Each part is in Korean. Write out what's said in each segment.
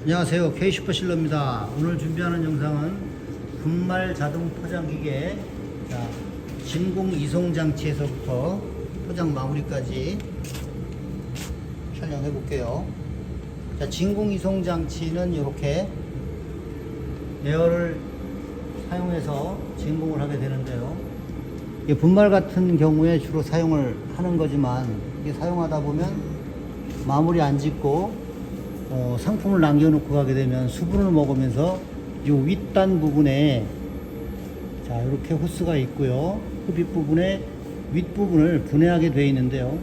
안녕하세요, K슈퍼실러입니다. 오늘 준비하는 영상은 분말 자동 포장기계, 자, 진공 이송 장치에서부터 포장 마무리까지 촬영해 볼게요. 자, 진공 이송 장치는 이렇게 에어를 사용해서 진공을 하게 되는데요. 이게 분말 같은 경우에 주로 사용을 하는 거지만, 이게 사용하다 보면 마무리 안 짓고 상품을 남겨놓고 가게 되면 수분을 먹으면서 이 윗단 부분에, 자, 이렇게 호스가 있고요. 흡입 부분에 윗부분을 분해하게 되어 있는데요.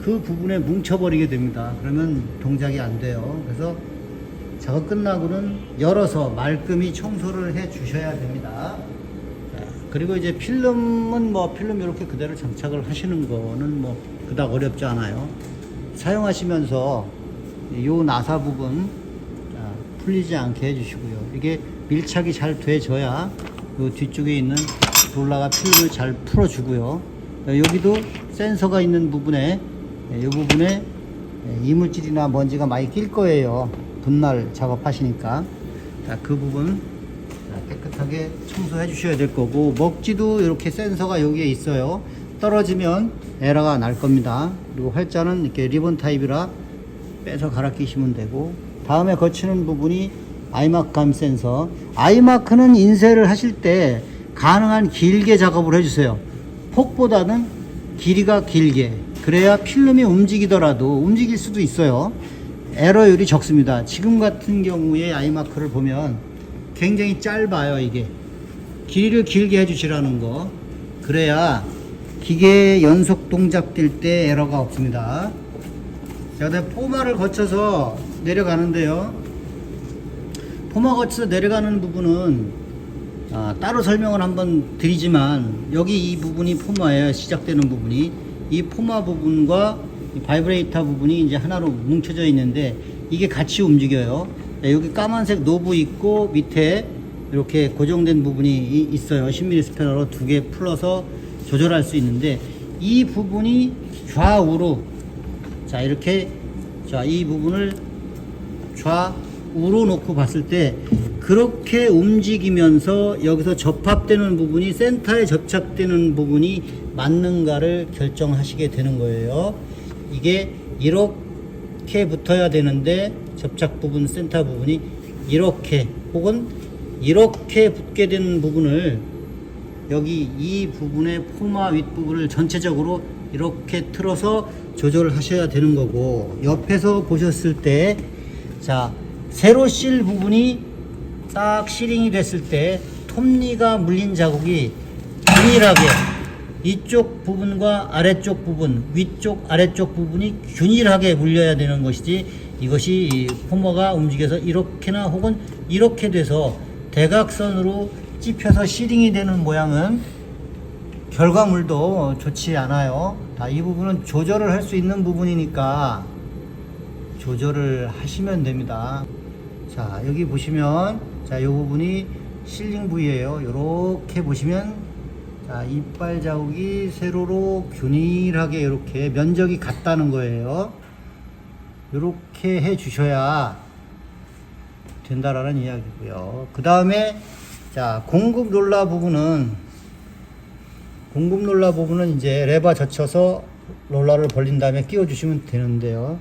그 부분에 뭉쳐버리게 됩니다. 그러면 동작이 안 돼요. 그래서 작업 끝나고는 열어서 말끔히 청소를 해 주셔야 됩니다. 자, 그리고 이제 필름은 필름 이렇게 그대로 장착을 하시는 거는 그닥 어렵지 않아요. 사용하시면서 요 나사 부분 풀리지 않게 해주시고요. 이게 밀착이 잘 돼줘야 요 뒤쪽에 있는 롤러가 필름을 잘 풀어주고요. 여기도 센서가 있는 부분에, 이 부분에 이물질이나 먼지가 많이 낄 거예요. 분할 작업하시니까. 자, 그 부분 깨끗하게 청소해 주셔야 될 거고, 먹지도 이렇게 센서가 여기에 있어요. 떨어지면 에러가 날 겁니다. 그리고 활자는 이렇게 리본 타입이라 빼서 갈아 끼시면 되고, 다음에 거치는 부분이 아이마크 감 센서. 아이마크는 인쇄를 하실 때 가능한 길게 작업을 해주세요. 폭보다는 길이가 길게, 그래야 필름이 움직이더라도, 움직일 수도 있어요, 에러율이 적습니다. 지금 같은 경우에 아이마크를 보면 굉장히 짧아요. 이게 길이를 길게 해주시라는 거, 그래야 기계 연속 동작 될 때 에러가 없습니다. 자, 그다음에 포마를 거쳐서 내려가는데요. 포마 거쳐서 내려가는 부분은 따로 설명을 한번 드리지만, 여기 이 부분이 포마예요. 시작되는 부분이. 이 포마 부분과 이 바이브레이터 부분이 이제 하나로 뭉쳐져 있는데, 이게 같이 움직여요. 자, 여기 까만색 노브 있고 밑에 이렇게 고정된 부분이 있어요. 10mm 스패너로 두 개 풀어서 조절할 수 있는데, 이 부분이 좌우로, 자, 이렇게, 자, 이 부분을 좌우로 놓고 봤을 때 그렇게 움직이면서 여기서 접합되는 부분이, 센터에 접착되는 부분이 맞는가를 결정하시게 되는 거예요. 이게 이렇게 붙어야 되는데, 접착 부분, 센터 부분이 이렇게 혹은 이렇게 붙게 되는 부분을, 여기 이 부분의 포마 윗부분을 전체적으로 이렇게 틀어서 조절을 하셔야 되는 거고, 옆에서 보셨을 때, 자, 세로 실 부분이 딱 시링이 됐을 때 톱니가 물린 자국이 균일하게, 이쪽 부분과 아래쪽 부분, 위쪽 아래쪽 부분이 균일하게 물려야 되는 것이지, 이것이 포마가 움직여서 이렇게나 혹은 이렇게 돼서 대각선으로 찝혀서 시링이 되는 모양은 결과물도 좋지 않아요. 이 부분은 조절을 할 수 있는 부분이니까 조절을 하시면 됩니다. 자, 여기 보시면, 자, 이 부분이 실링 부위예요. 이렇게 보시면, 자, 이빨 자국이 세로로 균일하게 이렇게 면적이 같다는 거예요. 이렇게 해 주셔야 된다라는 이야기고요. 그 다음에, 자, 공급 롤러 부분은 이제 레버 젖혀서 롤러를 벌린 다음에 끼워 주시면 되는데요.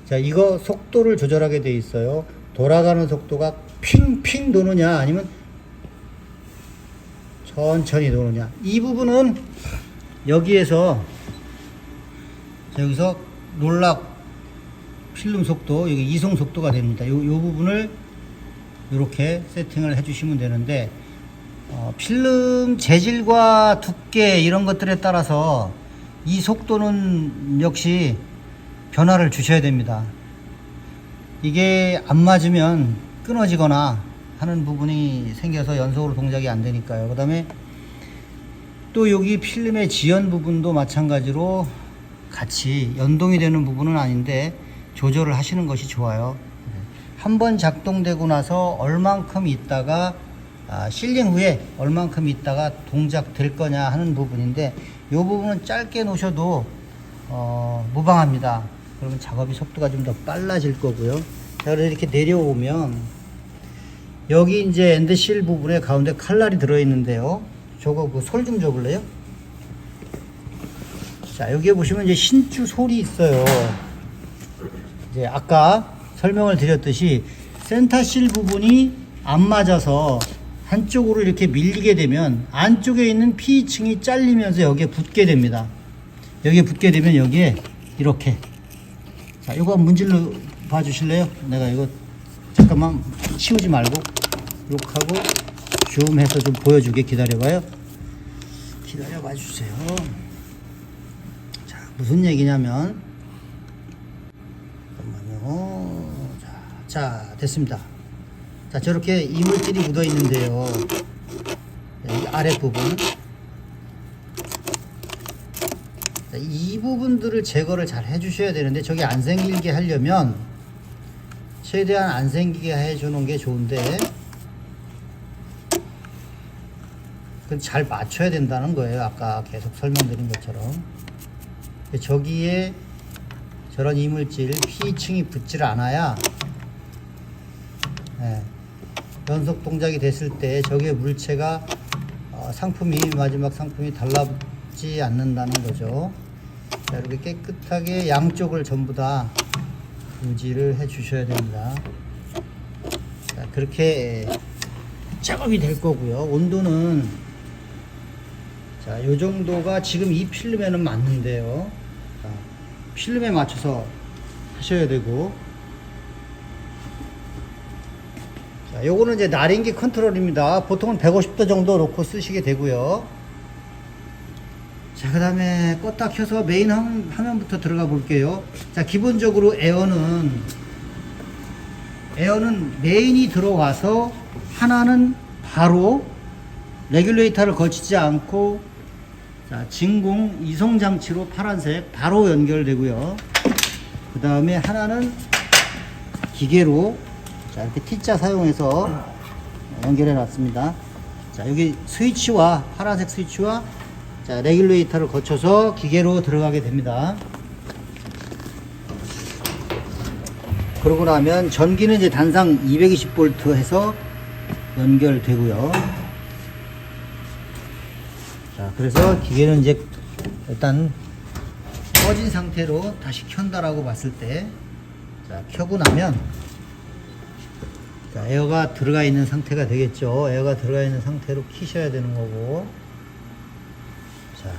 자, 이거 속도를 조절하게 돼 있어요. 돌아가는 속도가 핑핑 도느냐 아니면 천천히 도느냐. 이 부분은 여기서 롤러 필름 속도, 여기 이송 속도가 됩니다. 요 부분을 이렇게 세팅을 해 주시면 되는데, 필름 재질과 두께 이런 것들에 따라서 이 속도는 역시 변화를 주셔야 됩니다. 이게 안 맞으면 끊어지거나 하는 부분이 생겨서 연속으로 동작이 안 되니까요. 그 다음에 또 여기 필름의 지연 부분도 마찬가지로 같이 연동이 되는 부분은 아닌데 조절을 하시는 것이 좋아요. 한번 작동되고 나서 얼만큼 있다가, 실링 후에 얼만큼 있다가 동작 될 거냐 하는 부분인데, 이 부분은 짧게 놓으셔도 무방합니다. 그러면 작업이 속도가 좀 더 빨라질 거고요. 그래서 이렇게 내려오면 여기 이제 엔드실 부분에 가운데 칼날이 들어있는데요. 저거 그 솔 좀 줘볼래요? 자, 여기에 보시면 이제 신주 솔이 있어요. 이제 아까 설명을 드렸듯이 센터실 부분이 안 맞아서 한쪽으로 이렇게 밀리게 되면 안쪽에 있는 P층이 잘리면서 여기에 붙게 됩니다. 여기에 붙게 되면 여기에 이렇게. 자, 이거 문질러 봐 주실래요? 내가 이거 잠깐만 치우지 말고 이렇게 하고 줌 해서 좀 보여주게 기다려봐요. 기다려봐 주세요. 자, 무슨 얘기냐면 잠깐만요. 자, 됐습니다. 자, 저렇게 이물질이 묻어 있는데요. 이 아랫부분. 자, 이 부분들을 제거를 잘 해주셔야 되는데, 저게 안 생기게 하려면, 최대한 안 생기게 해주는 게 좋은데, 그건 잘 맞춰야 된다는 거예요. 아까 계속 설명드린 것처럼. 저기에 저런 이물질, P층이 붙질 않아야, 네, 연속 동작이 됐을 때 저기에 물체가 상품이 마지막 상품이 달라붙지 않는다는 거죠. 자, 이렇게 깨끗하게 양쪽을 전부 다 유지를 해 주셔야 됩니다. 자, 그렇게 작업이 될 거고요. 온도는 자, 요 정도가 지금 이 필름에는 맞는데요. 자, 필름에 맞춰서 하셔야 되고, 자, 요거는 이제 나린기 컨트롤입니다. 보통은 150도 정도 놓고 쓰시게 되고요. 자, 그 다음에 껐다 켜서 메인 화면부터 들어가 볼게요. 자, 기본적으로 에어는 메인이 들어와서 하나는 바로 레귤레이터를 거치지 않고, 자, 진공 이송 장치로 파란색 바로 연결되고요. 그 다음에 하나는 기계로, 자, 이렇게 T자 사용해서 연결해 놨습니다. 자, 여기 스위치와 파란색 스위치와, 자, 레귤레이터를 거쳐서 기계로 들어가게 됩니다. 그러고 나면 전기는 이제 단상 220V 해서 연결되고요. 자, 그래서 기계는 이제 일단 꺼진 상태로 다시 켠다라고 봤을 때, 자, 켜고 나면, 자, 에어가 들어가 있는 상태가 되겠죠. 에어가 들어가 있는 상태로 키셔야 되는 거고. 자,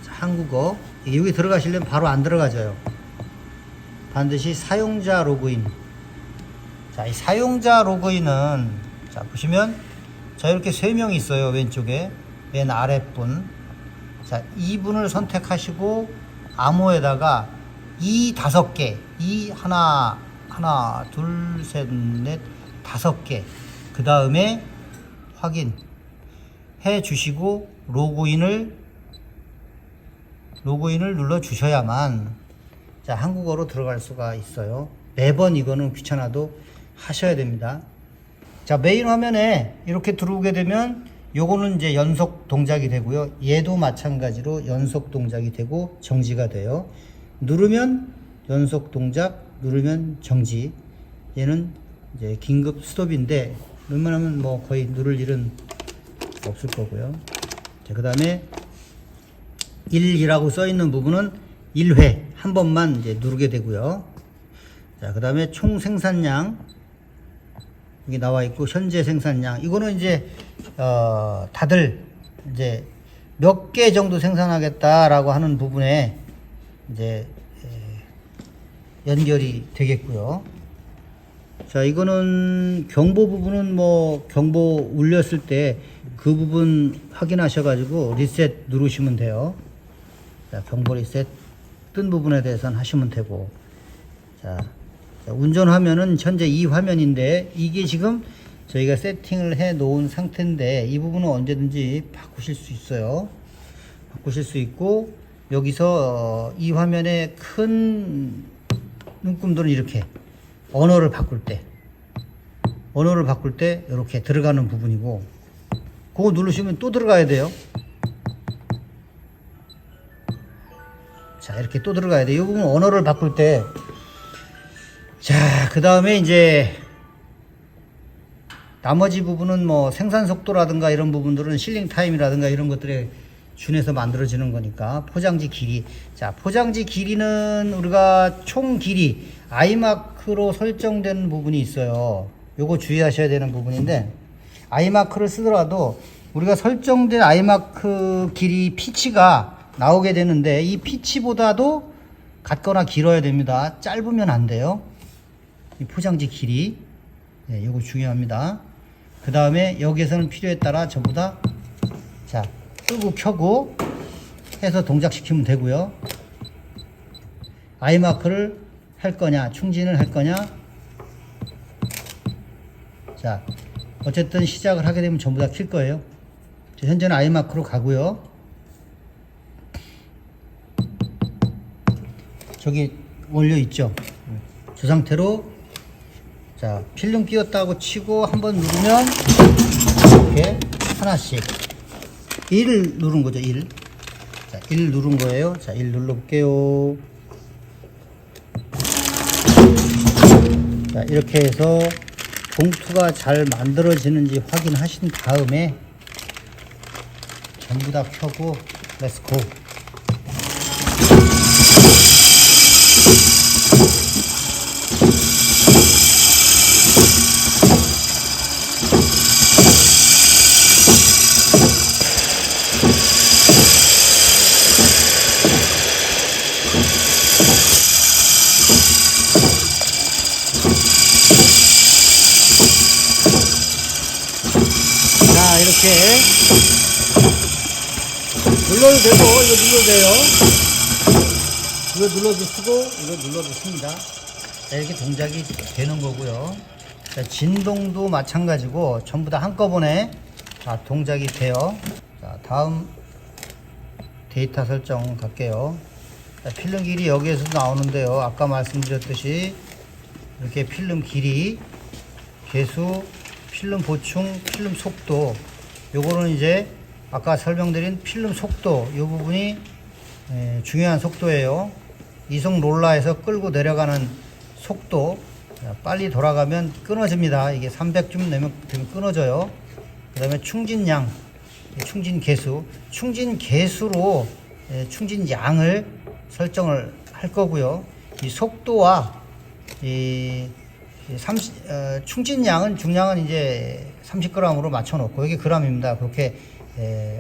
한국어. 여기 들어가시려면 바로 안 들어가져요. 반드시 사용자 로그인. 자, 이 사용자 로그인은, 자, 보시면, 자, 이렇게 3명이 있어요. 왼쪽에. 맨 아랫분. 자, 이분을 선택하시고, 암호에다가 이 5개. 이 하나, 둘, 셋, 넷, 5개. 그 다음에 확인 해 주시고, 로그인을 눌러 주셔야만, 자, 한국어로 들어갈 수가 있어요. 매번 이거는 귀찮아도 하셔야 됩니다. 자, 메인 화면에 이렇게 들어오게 되면 요거는 이제 연속 동작이 되고요. 얘도 마찬가지로 연속 동작이 되고 정지가 돼요. 누르면 연속 동작, 누르면 정지. 얘는 이제 긴급 스톱인데, 웬만하면 뭐 거의 누를 일은 없을 거고요. 자, 그 다음에 1이라고 써 있는 부분은 1회 한 번만 이제 누르게 되고요. 자, 그 다음에 총 생산량 여기 나와 있고, 현재 생산량 이거는 이제 다들 이제 몇 개 정도 생산하겠다라고 하는 부분에 이제 연결이 되겠고요. 자, 이거는 경보 부분은 뭐 경보 울렸을 때 그 부분 확인하셔가지고 리셋 누르시면 돼요. 자, 경보 리셋 뜬 부분에 대해서는 하시면 되고, 자, 운전 화면은 현재 이 화면인데, 이게 지금 저희가 세팅을 해 놓은 상태인데, 이 부분은 언제든지 바꾸실 수 있어요. 바꾸실 수 있고, 여기서 이 화면의 큰 눈금들은 이렇게 언어를 바꿀 때 이렇게 들어가는 부분이고, 그거 누르시면 또 들어가야 돼요. 자, 이렇게 또 들어가야 돼요. 이 부분 언어를 바꿀 때, 자, 그 다음에 이제 나머지 부분은 뭐 생산 속도라든가 이런 부분들은 실링 타임이라든가 이런 것들에 준해서 만들어지는 거니까. 포장지 길이. 자, 포장지 길이는 우리가 총 길이 아이마크로 설정된 부분이 있어요. 요거 주의하셔야 되는 부분인데, 아이마크를 쓰더라도 우리가 설정된 아이마크 길이 피치가 나오게 되는데, 이 피치보다도 같거나 길어야 됩니다. 짧으면 안 돼요. 이 포장지 길이. 네, 요거 중요합니다. 그 다음에 여기에서는 필요에 따라 전부 다, 자, 끄고 켜고 해서 동작시키면 되고요. 아이마크를 할 거냐, 충진을 할 거냐. 자, 어쨌든 시작을 하게 되면 전부 다 킬 거예요. 현재는 아이마크로 가고요. 저기 원료 있죠. 저 상태로, 자, 필름 끼웠다고 치고 한번 누르면 이렇게 하나씩 1을 누른 거죠. 1. 자, 1 누른 거예요. 자, 1 눌러볼게요. 자, 이렇게 해서 봉투가 잘 만들어지는지 확인하신 다음에 전부 다 켜고 렛츠고. 자, 이렇게 눌러도 되고, 이거 눌러도 돼요. 이거 눌러주시고, 이거 눌러주십니다. 자, 이렇게 동작이 되는 거고요. 자, 진동도 마찬가지고 전부 다 한꺼번에 자, 동작이 돼요. 자, 다음 데이터 설정 갈게요. 자, 필름 길이 여기에서 나오는데요. 아까 말씀드렸듯이 이렇게 필름 길이, 개수, 필름 보충, 필름 속도, 요거는 이제 아까 설명드린 필름 속도, 요 부분이 중요한 속도예요. 이속 롤러에서 끌고 내려가는 속도. 빨리 돌아가면 끊어집니다. 이게 300쯤 되면 끊어져요. 그 다음에 충진량, 충진 개수, 충진 개수로 충진 양을 설정을 할 거고요. 이 속도와 이 충진량은, 중량은 이제 30g으로 맞춰 놓고, 여기 g입니다. 그렇게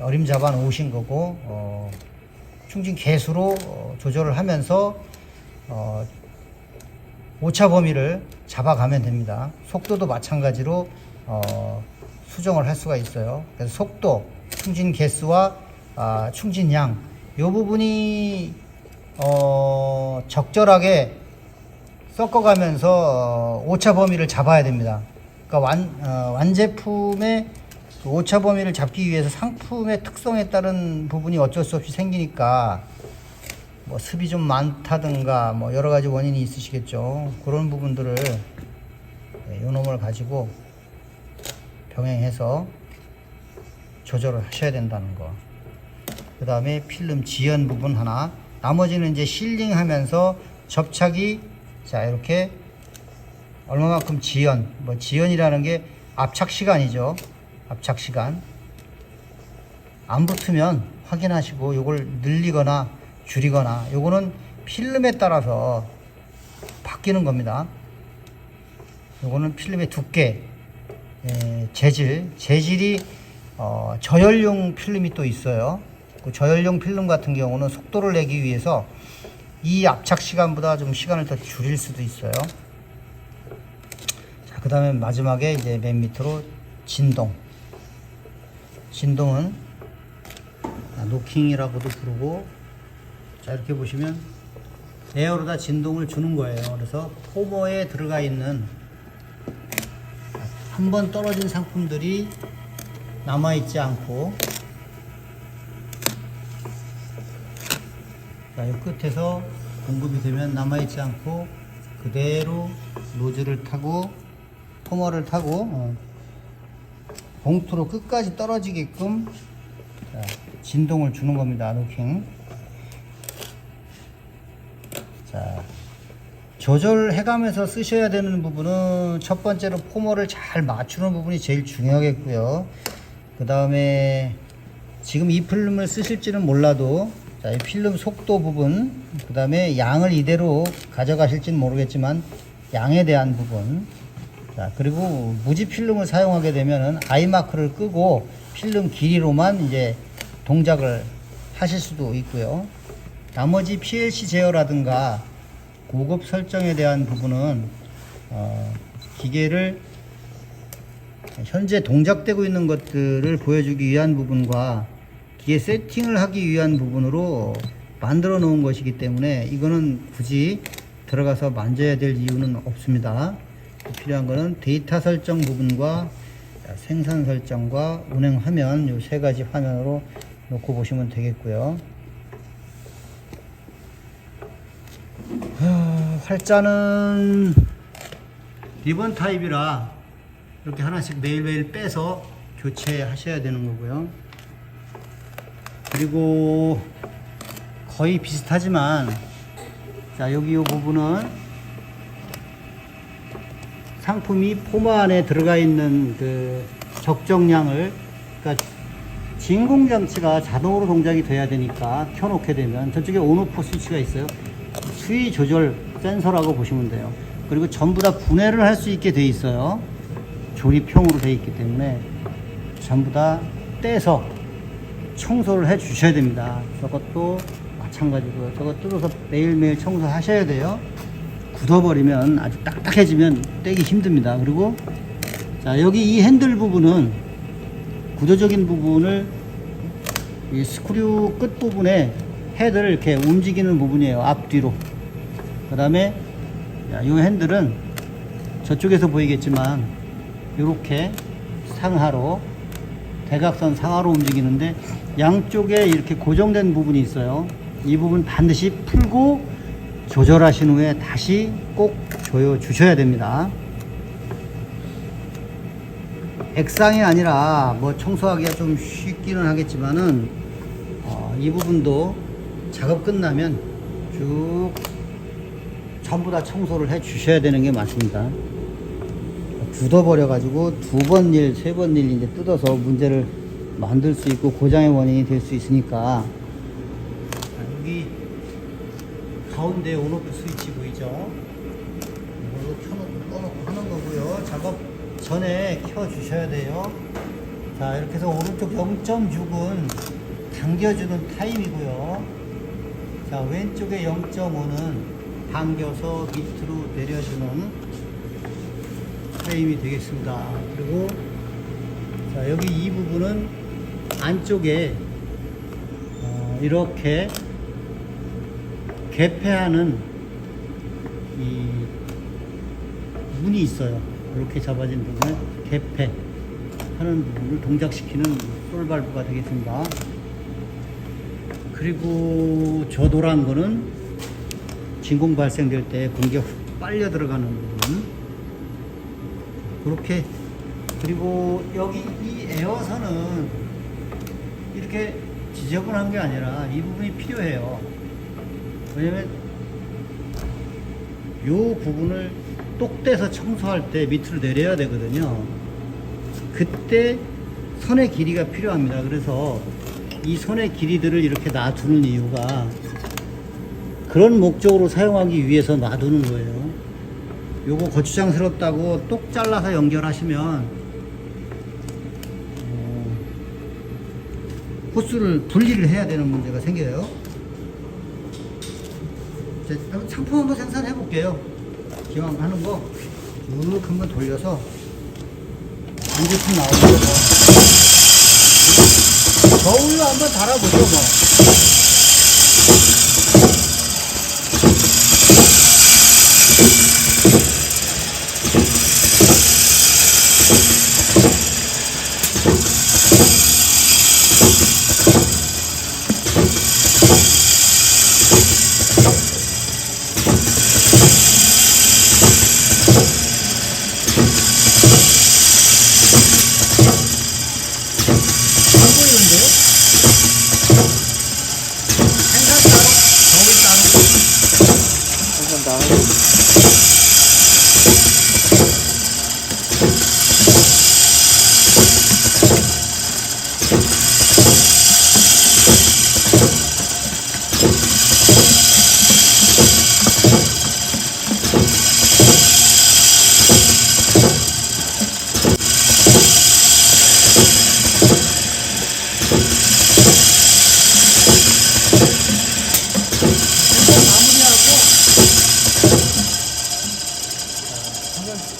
어림잡아 놓으신 거고, 충진 개수로 조절을 하면서 오차 범위를 잡아가면 됩니다. 속도도 마찬가지로 수정을 할 수가 있어요. 그래서 속도, 충진 개수와 충진량, 이 부분이 적절하게 섞어가면서 오차 범위를 잡아야 됩니다. 그러니까 완제품의 오차 범위를 잡기 위해서 상품의 특성에 따른 부분이 어쩔 수 없이 생기니까, 뭐 습이 좀 많다든가 뭐 여러 가지 원인이 있으시겠죠. 그런 부분들을 요놈을 가지고 병행해서 조절을 하셔야 된다는 거. 그 다음에 필름 지연 부분 하나, 나머지는 이제 실링 하면서 접착이, 자, 이렇게 얼마만큼 지연, 뭐 지연이라는 게 압착 시간이죠. 압착 시간. 안 붙으면 확인하시고 요걸 늘리거나 줄이거나, 요거는 필름에 따라서 바뀌는 겁니다. 요거는 필름의 두께, 재질이 저열용 필름이 또 있어요. 그 저열용 필름 같은 경우는 속도를 내기 위해서 이 압착 시간보다 좀 시간을 더 줄일 수도 있어요. 자, 그 다음에 마지막에 이제 맨 밑으로 진동. 진동은 노킹이라고도 부르고, 자, 이렇게 보시면 에어로다 진동을 주는 거예요. 그래서 포머에 들어가 있는 한 번 떨어진 상품들이 남아있지 않고, 자, 이 끝에서 공급이 되면 남아있지 않고 그대로 노즐을 타고 포머를 타고 봉투로 끝까지 떨어지게끔, 자, 진동을 주는 겁니다. 노킹. 자, 조절해가면서 쓰셔야 되는 부분은 첫 번째로 포머를 잘 맞추는 부분이 제일 중요하겠고요. 그 다음에 지금 이 필름을 쓰실지는 몰라도 자, 이 필름 속도 부분, 그 다음에 양을 이대로 가져가실지는 모르겠지만 양에 대한 부분, 자, 그리고 무지 필름을 사용하게 되면은 아이마크를 끄고 필름 길이로만 이제 동작을 하실 수도 있고요. 나머지 PLC 제어라든가 고급 설정에 대한 부분은 기계를 현재 동작되고 있는 것들을 보여주기 위한 부분과 기계 세팅을 하기 위한 부분으로 만들어 놓은 것이기 때문에 이거는 굳이 들어가서 만져야 될 이유는 없습니다. 필요한 거는 데이터 설정 부분과 생산 설정과 운행 화면, 이 세 가지 화면으로 놓고 보시면 되겠고요. 활자는 리본 타입이라 이렇게 하나씩 매일매일 빼서 교체하셔야 되는 거고요. 그리고 거의 비슷하지만 자, 여기 이 부분은 상품이 포머 안에 들어가 있는 그 적정량을, 그러니까 진공 장치가 자동으로 동작이 돼야 되니까 켜놓게 되면 저쪽에 온오프 스위치가 있어요. 수위 조절 센서라고 보시면 돼요. 그리고 전부 다 분해를 할 수 있게 돼 있어요. 조립형으로 돼 있기 때문에 전부 다 떼서 청소를 해 주셔야 됩니다. 저것도 마찬가지고요. 저거 뜯어서 매일매일 청소하셔야 돼요. 굳어버리면 아주 딱딱해지면 떼기 힘듭니다. 그리고 자, 여기 이 핸들 부분은 구조적인 부분을 이 스크류 끝 부분에 헤드를 이렇게 움직이는 부분이에요. 앞뒤로. 그 다음에 이 핸들은 저쪽에서 보이겠지만 이렇게 상하로, 대각선 상하로 움직이는데 양쪽에 이렇게 고정된 부분이 있어요. 이 부분 반드시 풀고 조절하신 후에 다시 꼭 조여 주셔야 됩니다. 액상이 아니라 뭐 청소하기가 좀 쉽기는 하겠지만은 이 부분도 작업 끝나면 쭉 전부 다 청소를 해 주셔야 되는 게 맞습니다. 굳어버려 가지고 두 번 일, 세 번 일 이제 뜯어서 문제를 만들 수 있고 고장의 원인이 될 수 있으니까. 여기 가운데 온오프 스위치 보이죠? 이걸로 켜놓고 꺼놓고 하는 거고요. 작업 전에 켜 주셔야 돼요. 자, 이렇게 해서 오른쪽 0.6은 당겨주는 타임이고요. 자, 왼쪽에 0.5는 당겨서 밑으로 내려주는 프레임이 되겠습니다. 그리고 자, 여기 이 부분은 안쪽에 이렇게 개폐하는 이 문이 있어요. 이렇게 잡아진 부분을 개폐하는 부분을 동작시키는 솔발브가 되겠습니다. 그리고 저 노란 거는 진공 발생될 때 공기가 훅 빨려 들어가는 부분. 그렇게. 그리고 여기 이 에어선은 이렇게 지저분한 게 아니라 이 부분이 필요해요. 왜냐면 이 부분을 똑 떼서 청소할 때 밑으로 내려야 되거든요. 그때 선의 길이가 필요합니다. 그래서 이 선의 길이들을 이렇게 놔두는 이유가 그런 목적으로 사용하기 위해서 놔두는 거예요. 요거 거추장스럽다고 똑 잘라서 연결하시면 호스를 분리를 해야 되는 문제가 생겨요. 상품 한번 생산해 볼게요. 기왕 하는 거 쭉 한번 돌려서 반제품 나오는 거 저울로 한번 달아보죠 뭐. 안 보이는데요?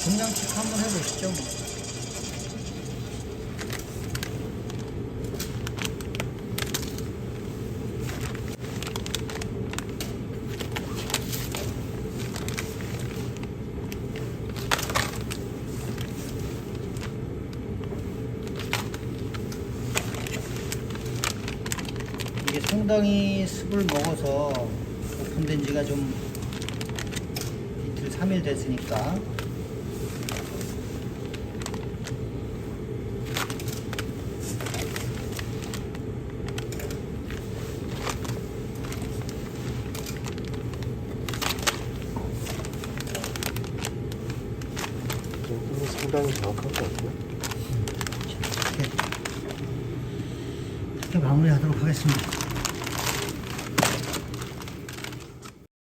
중량측 한번 해보시죠. 이게 상당히 습을 먹어서 오픈된 지가 좀 이틀 3일 됐으니까 상당히 정확한 것 같아요. 이렇게 마무리하도록 하겠습니다.